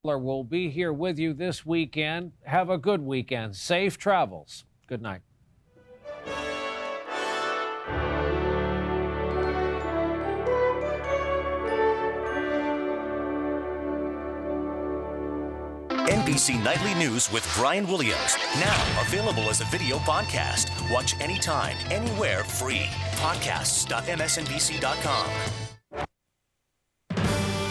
We'll be here with you this weekend. Have a good weekend. Safe travels. Good night. NBC Nightly News with Brian Williams. Now available as a video podcast. Watch anytime, anywhere, free. Podcasts.msnbc.com.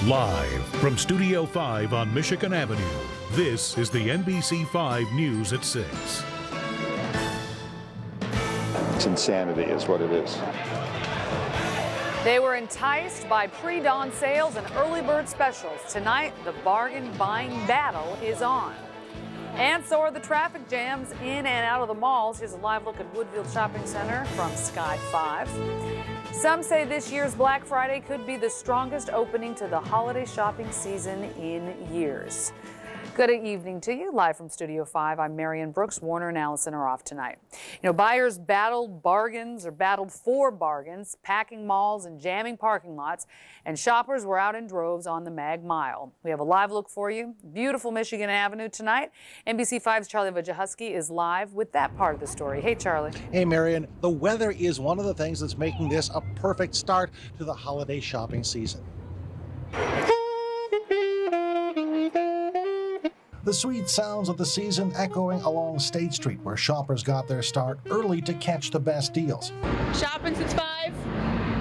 Live from Studio 5 on Michigan Avenue, this is the NBC 5 News at 6. It's insanity is what it is. They were enticed by pre-dawn sales and early bird specials. Tonight, the bargain buying battle is on. And so are the traffic jams in and out of the malls. Here's a live look at Woodfield Shopping Center from Sky 5. Some say this year's Black Friday could be the strongest opening to the holiday shopping season in years. Good evening to you. Live from Studio 5, I'm Marion Brooks. Warner and Allison are off tonight. You know, buyers battled for bargains, packing malls and jamming parking lots, and shoppers were out in droves on the Mag Mile. We have a live look for you. Beautiful Michigan Avenue tonight. NBC 5's Charlie Wojciechowski is live with that part of the story. Hey, Charlie. Hey, Marion. The weather is one of the things that's making this a perfect start to the holiday shopping season. The sweet sounds of the season echoing along State Street, where shoppers got their start early to catch the best deals. Shopping since 5,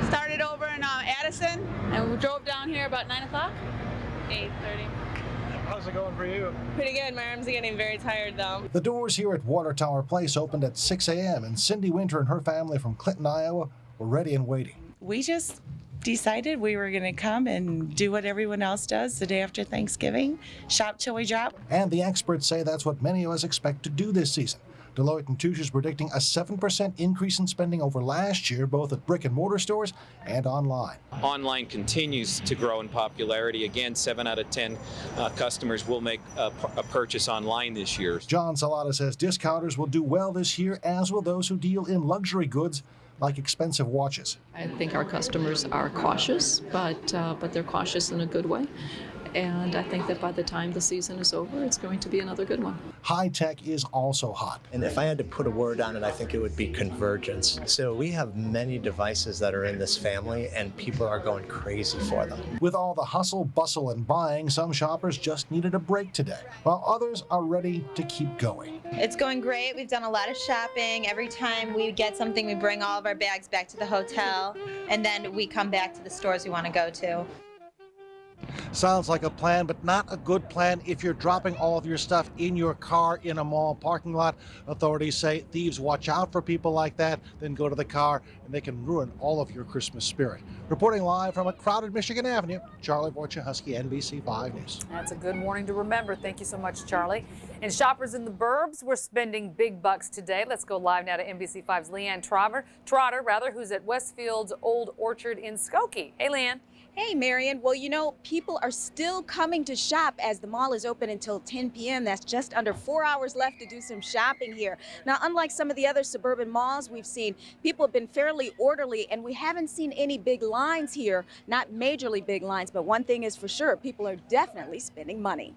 started over in Addison, and we drove down here about 9 o'clock, 8:30. How's it going for you? Pretty good. My arms are getting very tired, though. The doors here at Water Tower Place opened at 6 a.m., and Cindy Winter and her family from Clinton, Iowa, were ready and waiting. We just decided we were going to come and do what everyone else does the day after Thanksgiving, shop till we drop. And the experts say that's what many of us expect to do this season. Deloitte & Touche is predicting a 7% increase in spending over last year, both at brick and mortar stores and online. Online continues to grow in popularity. Again, 7 out of 10 customers will make a purchase online this year. John Salata says discounters will do well this year, as will those who deal in luxury goods like expensive watches. I think our customers are cautious, but they're cautious in a good way. And I think that by the time the season is over, it's going to be another good one. High tech is also hot. And if I had to put a word on it, I think it would be convergence. So we have many devices that are in this family, and people are going crazy for them. With all the hustle, bustle, and buying, some shoppers just needed a break today, while others are ready to keep going. It's going great. We've done a lot of shopping. Every time we get something, we bring all of our bags back to the hotel, and then we come back to the stores we want to go to. Sounds like a plan, but not a good plan if you're dropping all of your stuff in your car in a mall parking lot. Authorities say thieves watch out for people like that, then go to the car, and they can ruin all of your Christmas spirit. Reporting live from a crowded Michigan Avenue, Charlie Wojciechowski, NBC 5 News. That's a good morning to remember. Thank you so much, Charlie. And shoppers in the burbs were spending big bucks today. Let's go live now to NBC 5's Leanne Trotter, who's at Westfield's Old Orchard in Skokie. Hey, Leanne. Hey, Marion. Well, you know, people are still coming to shop as the mall is open until 10 p.m. That's just under 4 hours left to do some shopping here. Now, unlike some of the other suburban malls we've seen, people have been fairly orderly, and we haven't seen any big lines here, not majorly big lines, but one thing is for sure, people are definitely spending money.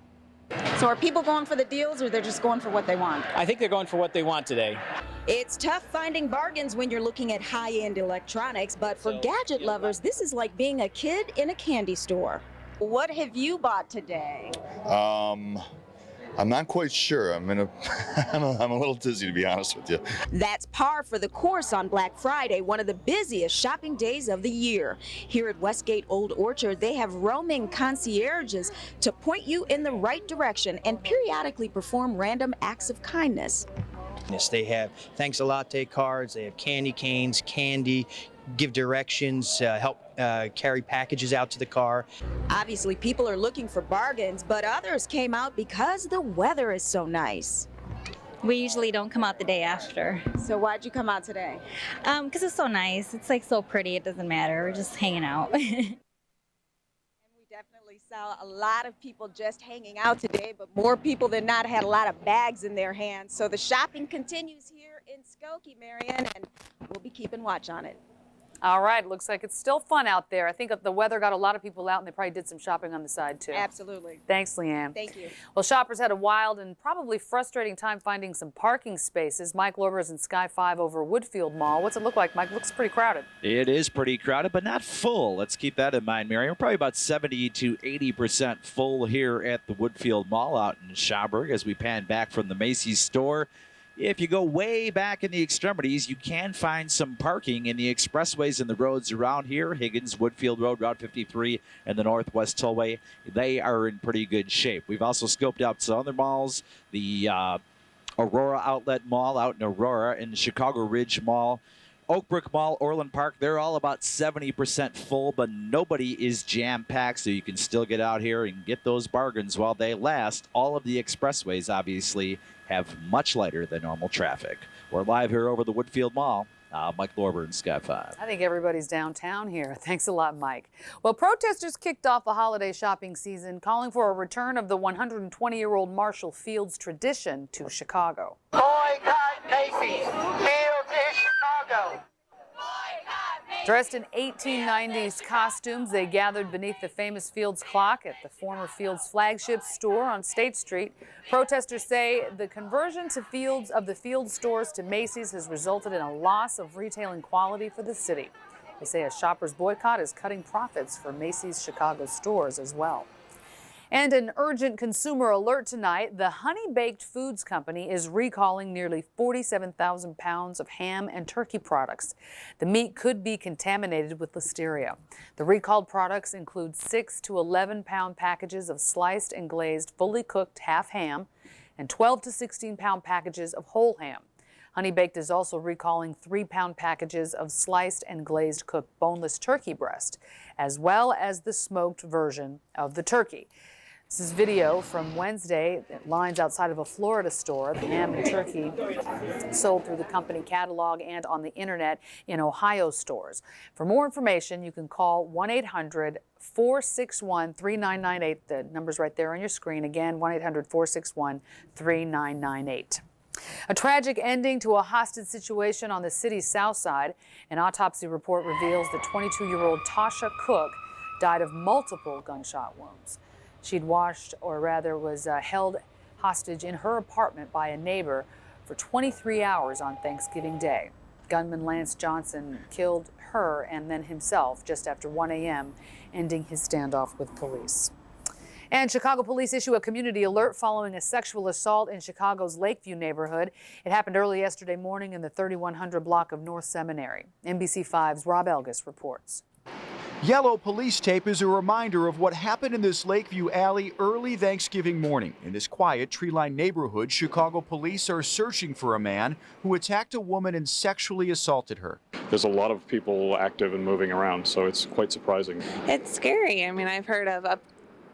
So are people going for the deals, or they're just going for what they want? I think they're going for what they want today. It's tough finding bargains when you're looking at high-end electronics, but for gadget lovers, this is like being a kid in a candy store. What have you bought today? I'm not quite sure. I'm a little dizzy, to be honest with you. That's par for the course on Black Friday, one of the busiest shopping days of the year. Here at Westgate Old Orchard, they have roaming concierges to point you in the right direction and periodically perform random acts of kindness. Yes, they have thanks a latte cards, they have candy canes, candy, give directions, help carry packages out to the car. Obviously, people are looking for bargains, but others came out because the weather is so nice. We usually don't come out the day after. So why'd you come out today? Because it's so nice. It's like so pretty, it doesn't matter. We're just hanging out. Definitely saw a lot of people just hanging out today, but more people than not had a lot of bags in their hands. So the shopping continues here in Skokie, Marion, and we'll be keeping watch on it. All right, looks like it's still fun out there. I think the weather got a lot of people out, and they probably did some shopping on the side, too. Absolutely. Thanks, Leanne. Thank you. Well, shoppers had a wild and probably frustrating time finding some parking spaces. Mike Lorber's in Sky 5 over Woodfield Mall. What's it look like, Mike? Looks pretty crowded. It is pretty crowded, but not full. Let's keep that in mind, Mary. We're probably about 70 to 80% full here at the Woodfield Mall out in Schaumburg as we pan back from the Macy's store. If you go way back in the extremities, you can find some parking in the expressways and the roads around here. Higgins, Woodfield Road, Route 53, and the Northwest Tollway. They are in pretty good shape. We've also scoped out some other malls. The Aurora Outlet Mall out in Aurora and the Chicago Ridge Mall. Oakbrook Mall, Orland Park, they're all about 70% full, but nobody is jam-packed, so you can still get out here and get those bargains while they last. All of the expressways, obviously, have much lighter than normal traffic. We're live here over the Woodfield Mall. Mike Lorber in Sky 5. I think everybody's downtown here. Thanks a lot, Mike. Well, protesters kicked off the holiday shopping season, calling for a return of the 120-year-old Marshall Fields tradition to Chicago. Boycott Macy's. Fields is Chicago. Dressed in 1890s costumes, they gathered beneath the famous Fields clock at the former Fields flagship store on State Street. Protesters say the conversion to the Fields stores to Macy's has resulted in a loss of retailing quality for the city. They say a shopper's boycott is cutting profits for Macy's Chicago stores as well. And an urgent consumer alert tonight. The Honey Baked Foods Company is recalling nearly 47,000 pounds of ham and turkey products. The meat could be contaminated with listeria. The recalled products include 6 to 11-pound packages of sliced and glazed, fully cooked half ham and 12 to 16-pound packages of whole ham. Honey Baked is also recalling 3-pound packages of sliced and glazed cooked boneless turkey breast, as well as the smoked version of the turkey. This is video from Wednesday. Lines outside of a Florida store. The ham and turkey sold through the company catalog and on the internet in Ohio stores. For more information, you can call 1-800-461-3998. The number's right there on your screen. Again, 1-800-461-3998. A tragic ending to a hostage situation on the city's south side. An autopsy report reveals that 22-year-old Tasha Cook died of multiple gunshot wounds. She'd was held hostage in her apartment by a neighbor for 23 hours on Thanksgiving Day. Gunman Lance Johnson killed her and then himself just after 1 a.m., ending his standoff with police. And Chicago police issue a community alert following a sexual assault in Chicago's Lakeview neighborhood. It happened early yesterday morning in the 3100 block of North Seminary. NBC 5's Rob Elgis reports. Yellow police tape is a reminder of what happened in this Lakeview alley early Thanksgiving morning. In this quiet, tree-lined neighborhood, Chicago police are searching for a man who attacked a woman and sexually assaulted her. There's a lot of people active and moving around, so it's quite surprising. It's scary. I mean, I've heard of up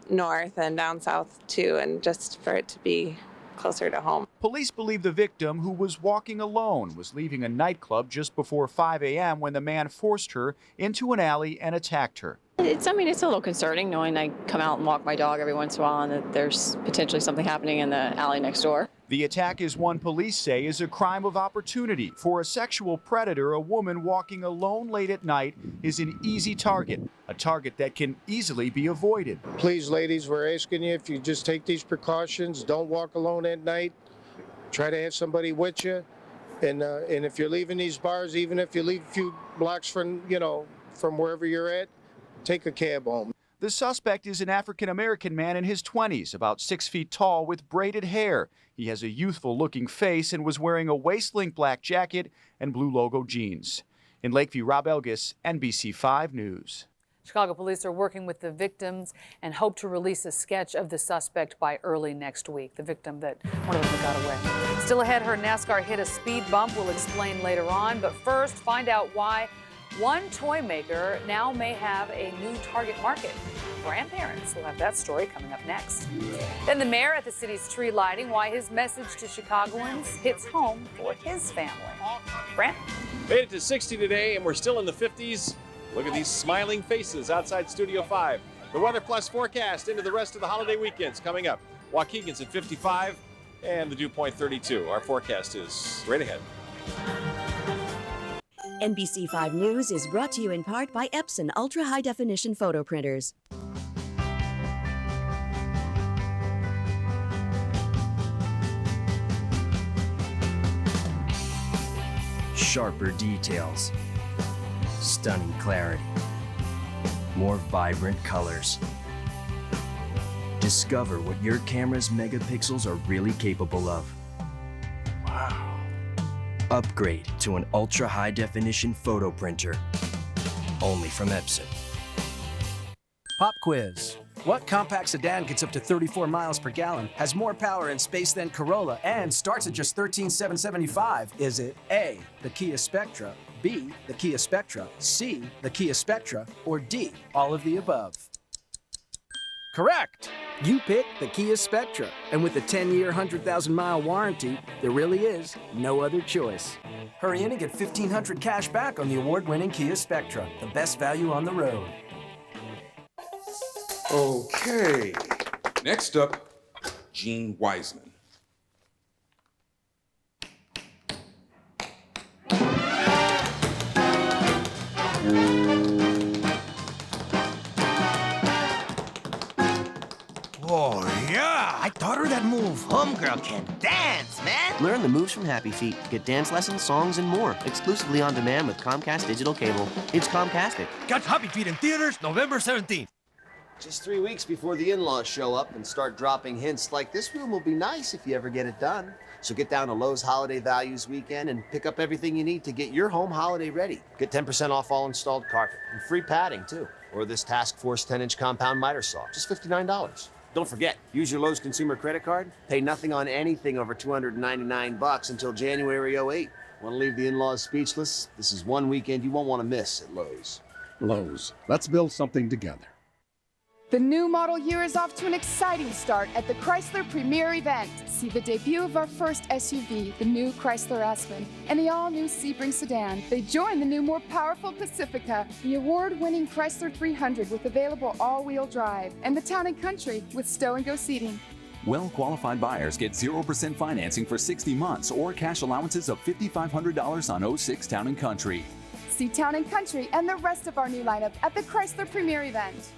north and down south too, and just for it to be closer to home. Police believe the victim, who was walking alone, was leaving a nightclub just before 5 a.m. when the man forced her into an alley and attacked her. It's a little concerning knowing I come out and walk my dog every once in a while and that there's potentially something happening in the alley next door. The attack is one police say is a crime of opportunity. For a sexual predator, a woman walking alone late at night is an easy target, a target that can easily be avoided. Please, ladies, we're asking you if you just take these precautions, don't walk alone at night, try to have somebody with you, and if you're leaving these bars, even if you leave a few blocks from wherever you're at, take a cab home. The suspect is an African-American man in his 20s, about 6 feet tall with braided hair. He has a youthful-looking face and was wearing a waist-length black jacket and blue logo jeans. In Lakeview, Rob Elgis, NBC 5 News. Chicago police are working with the victims and hope to release a sketch of the suspect by early next week. The victim one of them got away. Still ahead, her NASCAR hit a speed bump. We'll explain later on. But first, find out why one toy maker now may have a new target market. Grandparents. We'll have that story coming up next. Then the mayor at the city's tree lighting, why his message to Chicagoans hits home for his family. Brent? Made it to 60 today, and we're still in the 50s. Look at these smiling faces outside Studio 5. The Weather Plus forecast into the rest of the holiday weekends coming up. Waukegan's at 55 and the dew point 32. Our forecast is right ahead. NBC 5 News is brought to you in part by Epson Ultra High Definition Photo Printers. Sharper details, stunning clarity, more vibrant colors. Discover what your camera's megapixels are really capable of. Wow. Upgrade to an ultra high definition photo printer. Only from Epson. Pop quiz. What compact sedan gets up to 34 miles per gallon, has more power and space than Corolla, and starts at just $13,775? Is it A, the Kia Spectra, B, the Kia Spectra, C, the Kia Spectra, or D, all of the above? Correct! You picked the Kia Spectra, and with a 10-year, 100,000-mile warranty, there really is no other choice. Hurry in and get $1,500 cash back on the award-winning Kia Spectra, the best value on the road. Okay, next up, Gene Wiseman. Oh, yeah! I taught her that move. Homegirl can dance, man! Learn the moves from Happy Feet. Get dance lessons, songs, and more exclusively on demand with Comcast Digital Cable. It's Comcastic. Catch Happy Feet in theaters November 17th. Just 3 weeks before the in-laws show up and start dropping hints like this room will be nice if you ever get it done. So get down to Lowe's Holiday Values Weekend and pick up everything you need to get your home holiday ready. Get 10% off all installed carpet and free padding too. Or this Task Force 10-inch compound miter saw, just $59. Don't forget, use your Lowe's consumer credit card. Pay nothing on anything over $299 until January 08. Want to leave the in-laws speechless? This is one weekend you won't want to miss at Lowe's. Lowe's, let's build something together. The new model year is off to an exciting start at the Chrysler Premier event. See the debut of our first SUV, the new Chrysler Aspen, and the all-new Sebring sedan. They join the new, more powerful Pacifica, the award-winning Chrysler 300 with available all-wheel drive, and the Town & Country with stow-and-go seating. Well-qualified buyers get 0% financing for 60 months or cash allowances of $5,500 on 06 Town & Country. See Town & Country and the rest of our new lineup at the Chrysler Premier event.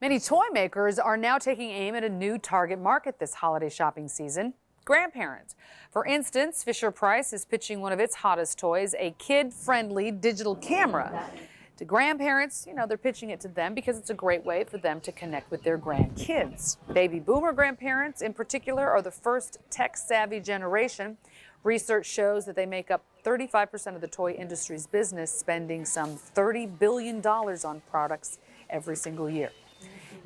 Many toy makers are now taking aim at a new target market this holiday shopping season: grandparents. For instance, Fisher-Price is pitching one of its hottest toys, a kid-friendly digital camera. To grandparents, they're pitching it to them because it's a great way for them to connect with their grandkids. Baby boomer grandparents, in particular, are the first tech-savvy generation. Research shows that they make up 35% of the toy industry's business, spending some $30 billion on products every single year.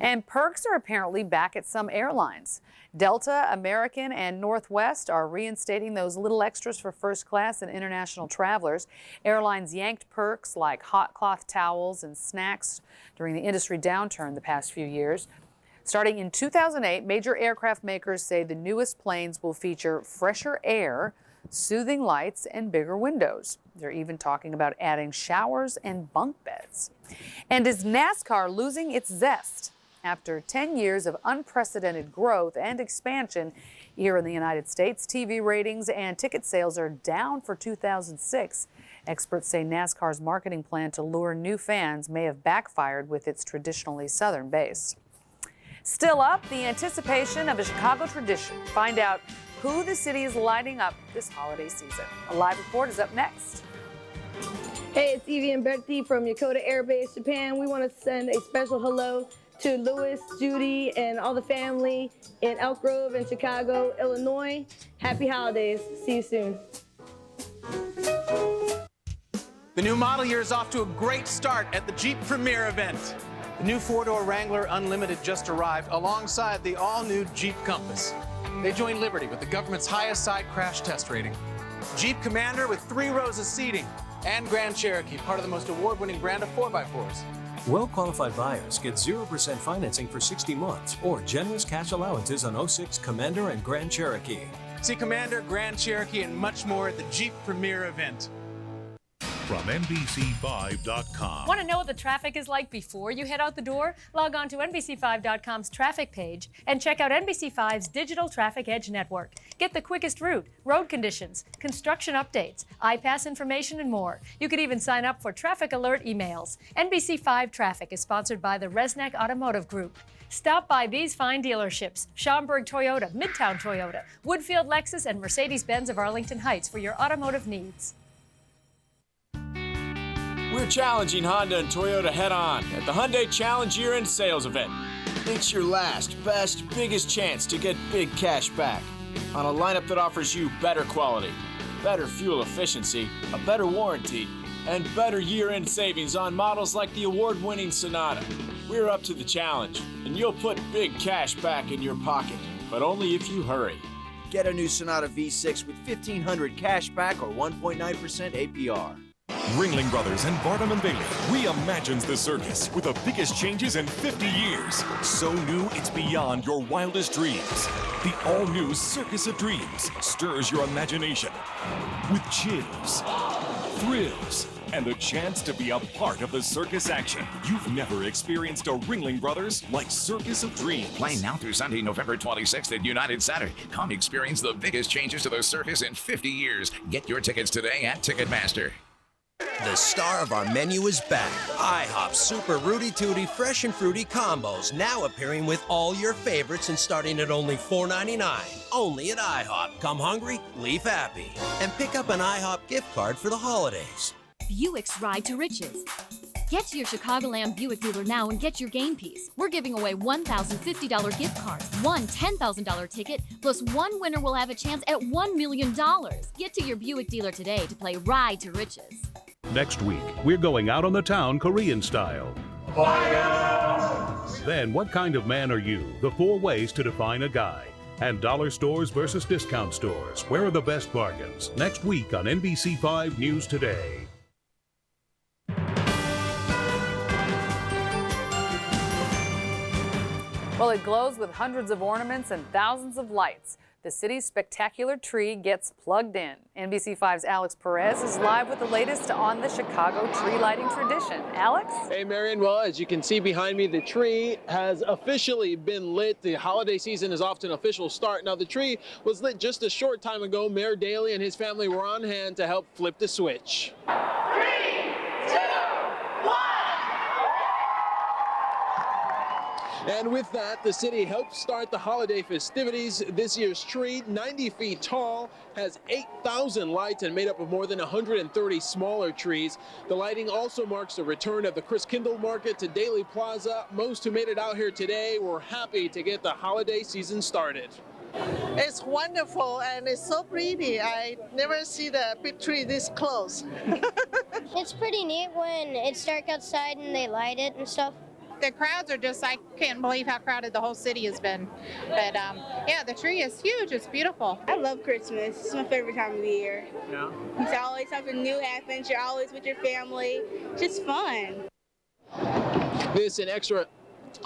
And perks are apparently back at some airlines. Delta, American, and Northwest are reinstating those little extras for first class and international travelers. Airlines yanked perks like hot cloth towels and snacks during the industry downturn the past few years. Starting in 2008, major aircraft makers say the newest planes will feature fresher air, soothing lights, and bigger windows. They're even talking about adding showers and bunk beds. And is NASCAR losing its zest? After 10 years of unprecedented growth and expansion here in the United States, TV ratings and ticket sales are down for 2006. Experts say NASCAR's marketing plan to lure new fans may have backfired with its traditionally southern base. Still up, the anticipation of a Chicago tradition. Find out who the city is lighting up this holiday season. A live report is up next. Hey, it's Evie and Bertie from Yokota Air Base, Japan. We want to send a special hello to Louis, Judy, and all the family in Elk Grove and Chicago, Illinois. Happy holidays. See you soon. The new model year is off to a great start at the Jeep Premier event. The new four-door Wrangler Unlimited just arrived alongside the all-new Jeep Compass. They join Liberty with the government's highest side crash test rating. Jeep Commander with 3 rows of seating, and Grand Cherokee, part of the most award-winning brand of 4x4s. Well-qualified buyers get 0% financing for 60 months or generous cash allowances on 06 Commander and Grand Cherokee. See Commander, Grand Cherokee, and much more at the Jeep Premier event. from NBC5.com. Want to know what the traffic is like before you head out the door? Log on to NBC5.com's traffic page and check out NBC5's Digital Traffic Edge Network. Get the quickest route, road conditions, construction updates, iPass information, and more. You could even sign up for traffic alert emails. NBC5 Traffic is sponsored by the Resnick Automotive Group. Stop by these fine dealerships: Schaumburg Toyota, Midtown Toyota, Woodfield Lexus, and Mercedes-Benz of Arlington Heights for your automotive needs. We're challenging Honda and Toyota head-on at the Hyundai Challenge Year-End Sales Event. It's your last, best, biggest chance to get big cash back on a lineup that offers you better quality, better fuel efficiency, a better warranty, and better year-end savings on models like the award-winning Sonata. We're up to the challenge, and you'll put big cash back in your pocket, but only if you hurry. Get a new Sonata V6 with $1,500 cash back or 1.9% APR. Ringling Brothers and Barnum & Bailey reimagines the circus with the biggest changes in 50 years. So new, it's beyond your wildest dreams. The all-new Circus of Dreams stirs your imagination with chills, thrills, and the chance to be a part of the circus action. You've never experienced a Ringling Brothers like Circus of Dreams. Playing now through Sunday, November 26th at United Center. Come experience the biggest changes to the circus in 50 years. Get your tickets today at Ticketmaster. The star of our menu is back. IHOP Super Rooty Tooty Fresh and Fruity Combos, now appearing with all your favorites and starting at only $4.99. Only at IHOP. Come hungry, leave happy. And pick up an IHOP gift card for the holidays. Buick's Ride to Riches. Get to your Chicagoland Buick dealer now and get your game piece. We're giving away $1,050 gift cards, one $10,000 ticket, plus one winner will have a chance at $1 million. Get to your Buick dealer today to play Ride to Riches. Next week, we're going out on the town Korean style. Then, what kind of man are you? The 4 ways to define a guy. And dollar stores versus discount stores. Where are the best bargains? Next week on NBC5 News Today. Well, it glows with hundreds of ornaments and thousands of lights. The city's spectacular tree gets plugged in. NBC5's Alex Perez is live with the latest on the Chicago tree lighting tradition. Alex? Hey, Marion. Well, as you can see behind me, the tree has officially been lit. The holiday season is off to an official start. Now, the tree was lit just a short time ago. Mayor Daley and his family were on hand to help flip the switch. 3, 2, 1. And with that, the city helped start the holiday festivities. This year's tree, 90 feet tall, has 8,000 lights and made up of more than 130 smaller trees. The lighting also marks the return of the Chris Kindle Market to Daley Plaza. Most who made it out here today were happy to get the holiday season started. It's wonderful and it's so pretty. I never see the big tree this close. It's pretty neat when it's dark outside and they light it and stuff. The crowds are just, I can't believe how crowded the whole city has been. But yeah, the tree is huge. It's beautiful. I love Christmas. It's my favorite time of the year. Yeah. It's always something new happens. You're always with your family. Just fun. This an extra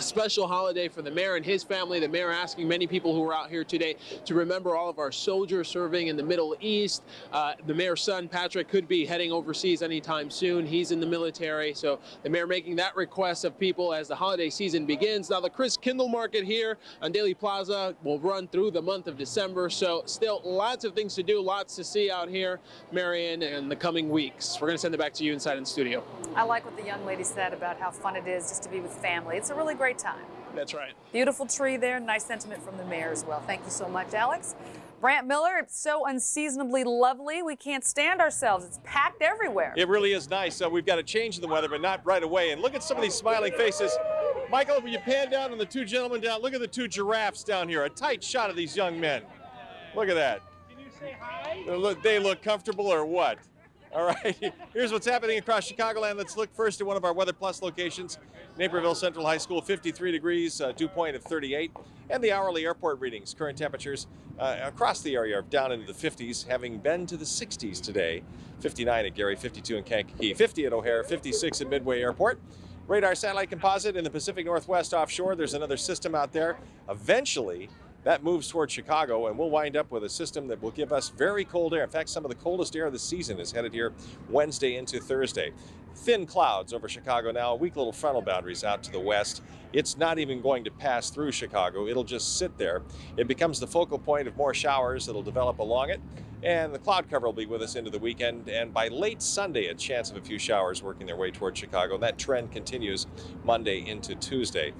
special holiday for the mayor and his family. The mayor asking many people who are out here today to remember all of our soldiers serving in the Middle East. The mayor's son, Patrick, could be heading overseas anytime soon. He's in the military, so the mayor making that request of people as the holiday season begins. Now, the Chris Kindle Market here on Daley Plaza will run through the month of December, so still lots of things to do, lots to see out here, Marion, in the coming weeks. We're going to send it back to you inside in the studio. I like what the young lady said about how fun it is just to be with family. It's a really great time. That's right. Beautiful tree there. Nice sentiment from the mayor as well. Thank you so much, Alex. Brant Miller, it's so unseasonably lovely. We can't stand ourselves. It's packed everywhere. It really is nice. So we've got a change in the weather, but not right away. And look at some of these smiling faces. Michael, will you pan down on the 2 gentlemen down? Look at the 2 giraffes down here. A tight shot of these young men. Look at that. Can you say hi? They look comfortable or what? All right, here's what's happening across Chicagoland. Let's look first at one of our Weather Plus locations. Naperville Central High School, 53 degrees, dew point of 38. And the hourly airport readings. Current temperatures across the area are down into the 50s, having been to the 60s today. 59 at Gary, 52 in Kankakee, 50 at O'Hare, 56 at Midway Airport. Radar satellite composite in the Pacific Northwest offshore. There's another system out there. Eventually, That moves toward Chicago, and we'll wind up with a system that will give us very cold air. In fact, some of the coldest air of the season is headed here Wednesday into Thursday. Thin clouds over Chicago now, weak little frontal boundaries out to the west. It's not even going to pass through Chicago. It'll just sit there. It becomes the focal point of more showers that'll develop along it, and the cloud cover will be with us into the weekend, and by late Sunday, a chance of a few showers working their way toward Chicago. And that trend continues Monday into Tuesday.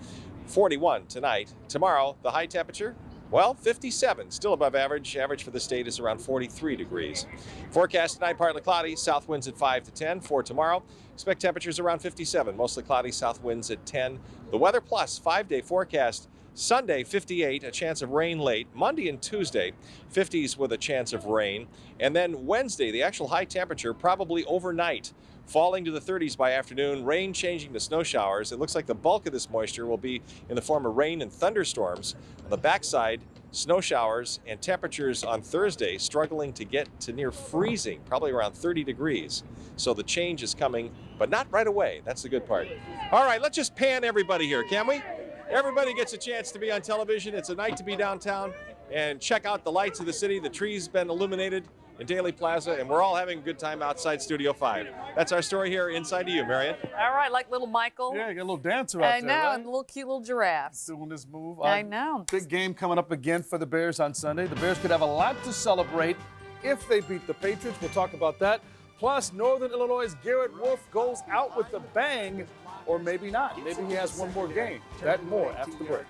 41 tonight. Tomorrow, the high temperature, well, 57, still above average. Average for the state is around 43 degrees. Forecast tonight, partly cloudy, south winds at 5 to 10. For tomorrow, expect temperatures around 57, mostly cloudy, south winds at 10. The Weather Plus 5-day forecast, Sunday 58, a chance of rain late. Monday and Tuesday, 50s with a chance of rain. And then Wednesday, the actual high temperature probably overnight, falling to the 30s by afternoon, rain changing to snow showers. It looks like the bulk of this moisture will be in the form of rain and thunderstorms. On the backside, snow showers and temperatures on Thursday struggling to get to near freezing, probably around 30 degrees. So the change is coming, but not right away. That's the good part. All right, let's just pan everybody here, can we? Everybody gets a chance to be on television. It's a night to be downtown and check out the lights of the city. The tree's been illuminated in Daly Plaza, and we're all having a good time outside Studio 5. That's our story here. Inside to you, Marion. All right, like little Michael. Yeah, you got a little dancer out there, I know, right? and little cute little giraffes. Doing this move. I know. Big game coming up again for the Bears on Sunday. The Bears could have a lot to celebrate if they beat the Patriots. We'll talk about that. Plus, Northern Illinois' Garrett Wolf goes out with a bang, or maybe not. Maybe he has one more game. That and more after the break.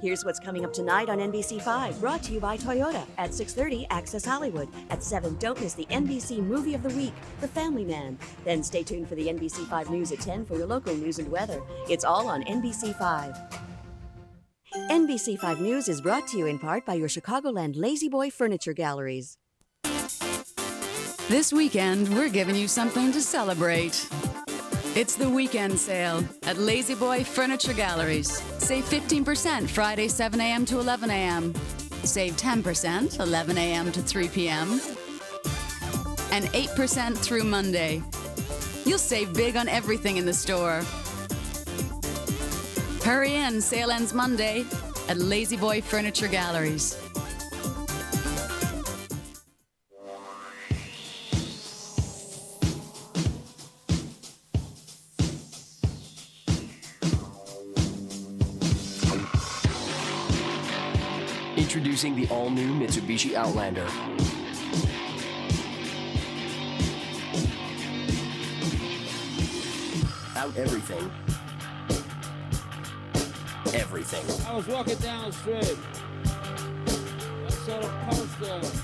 Here's what's coming up tonight on NBC5, brought to you by Toyota. At 6:30, Access Hollywood. At 7, don't miss the NBC Movie of the Week, The Family Man. Then stay tuned for the NBC5 News at 10 for your local news and weather. It's all on NBC5. NBC5 News is brought to you in part by your Chicagoland Lazy Boy Furniture Galleries. This weekend, we're giving you something to celebrate. It's the weekend sale at Lazy Boy Furniture Galleries. Save 15% Friday 7 a.m. to 11 a.m. Save 10% 11 a.m. to 3 p.m. And 8% through Monday. You'll save big on everything in the store. Hurry in, sale ends Monday at Lazy Boy Furniture Galleries. Introducing the all-new Mitsubishi Outlander. Out everything. Everything. I was walking down the street. I saw the poster.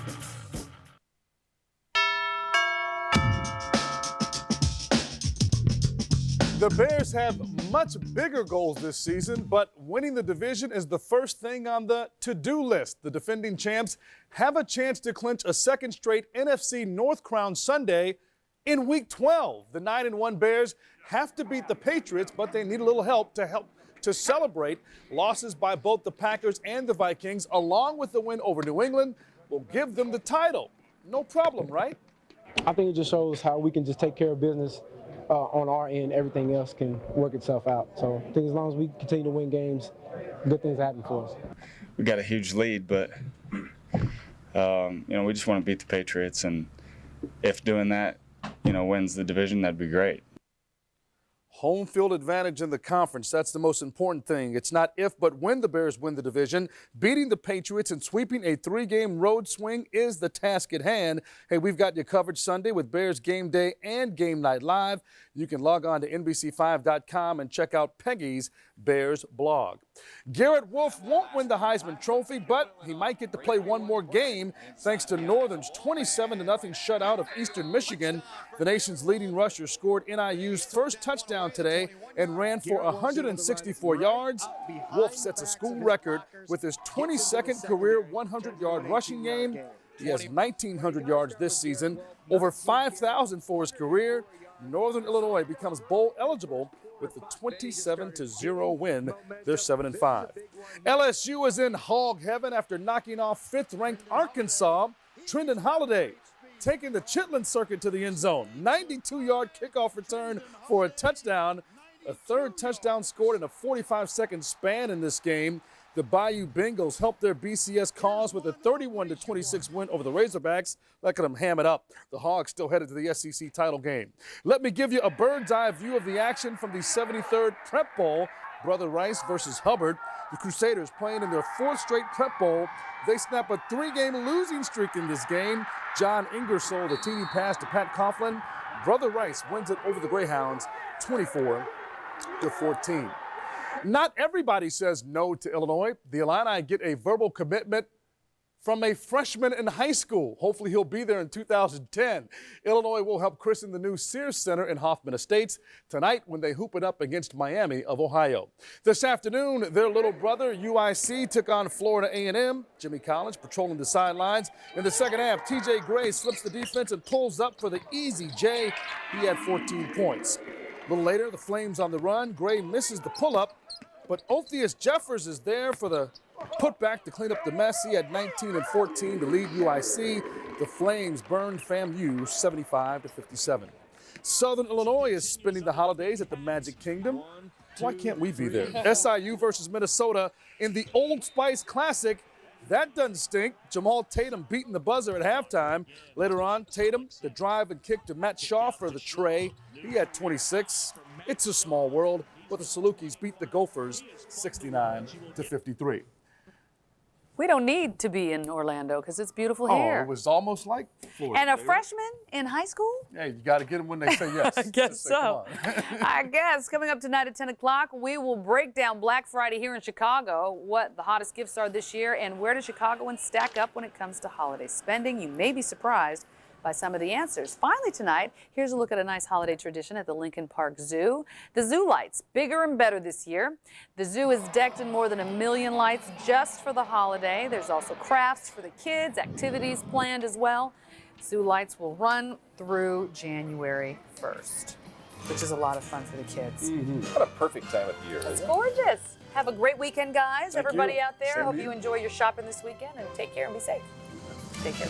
The Bears have much bigger goals this season, but winning the division is the first thing on the to-do list. The defending champs have a chance to clinch a second straight NFC North crown Sunday in Week 12. The 9-1 Bears have to beat the Patriots, but they need a little help to celebrate. Losses by both the Packers and the Vikings, along with the win over New England, will give them the title. No problem, right? I think it just shows how we can just take care of business on our end. Everything else can work itself out. So I think as long as we continue to win games, good things happen for us. We got a huge lead, but we just want to beat the Patriots, and if doing that, wins the division, that'd be great. Home field advantage in the conference. That's the most important thing. It's not if, but when the Bears win the division. Beating the Patriots and sweeping a 3-game road swing is the task at hand. Hey, we've got you covered Sunday with Bears Game Day and Game Night Live. You can log on to NBC5.com and check out Peggy's Bears blog. Garrett Wolf won't win the Heisman Trophy, but he might get to play one more game thanks to Northern's 27-0 shutout of Eastern Michigan. The nation's leading rusher scored NIU's first touchdown today and ran for 164 yards. Wolf sets a school record with his 22nd career 100-yard rushing game. He has 1,900 yards this season, over 5,000 for his career. Northern Illinois becomes bowl eligible with the 27-0 win. They're 7-5. LSU is in hog heaven after knocking off 5th-ranked Arkansas. Trendon Holiday taking the Chitlin circuit to the end zone. 92-yard kickoff return for a touchdown. A third touchdown scored in a 45-second span in this game. The Bayou Bengals helped their BCS cause with a 31-26 win over the Razorbacks. Look at them ham it up. The Hogs still headed to the SEC title game. Let me give you a bird's eye view of the action from the 73rd Prep Bowl. Brother Rice versus Hubbard. The Crusaders playing in their 4th straight Prep Bowl. They snap a 3-game losing streak in this game. John Ingersoll, the teeny pass to Pat Coughlin. Brother Rice wins it over the Greyhounds 24-14. Not everybody says no to Illinois. The Illini get a verbal commitment from a freshman in high school. Hopefully he'll be there in 2010. Illinois will help christen the new Sears Center in Hoffman Estates tonight when they hoop it up against Miami of Ohio. This afternoon, their little brother, UIC, took on Florida A&M. Jimmy Collins patrolling the sidelines. In the second half, T.J. Gray slips the defense and pulls up for the easy J. He had 14 points. A little later, the Flames on the run. Gray misses the pull-up, but Othius Jeffers is there for the putback to clean up the mess. He had 19 and 14 to lead UIC. The Flames burned FAMU 75-57. Southern Illinois is spending the holidays at the Magic Kingdom. Why can't we be there? SIU versus Minnesota in the Old Spice Classic. That doesn't stink. Jamal Tatum beating the buzzer at halftime. Later on, Tatum, the drive and kick to Matt Shaw for the tray. He had 26. It's a small world, but the Salukis beat the Gophers 69-53. We don't need to be in Orlando because it's beautiful here. Oh, it was almost like Florida. And a freshman in high school? Hey, you got to get them when they say yes. I guess so. I guess. Coming up tonight at 10 o'clock, we will break down Black Friday here in Chicago, what the hottest gifts are this year, and where do Chicagoans stack up when it comes to holiday spending. You may be surprised by some of the answers. Finally tonight, here's a look at a nice holiday tradition at the Lincoln Park Zoo. The zoo lights, bigger and better this year. The zoo is decked in more than 1 million lights just for the holiday. There's also crafts for the kids, activities planned as well. Zoo lights will run through January 1st, which is a lot of fun for the kids. What a perfect time of the year. It's gorgeous. Have a great weekend, guys. Thank Everybody you. out there, Same hope to you you. enjoy your shopping this weekend and take care and be safe. Take care.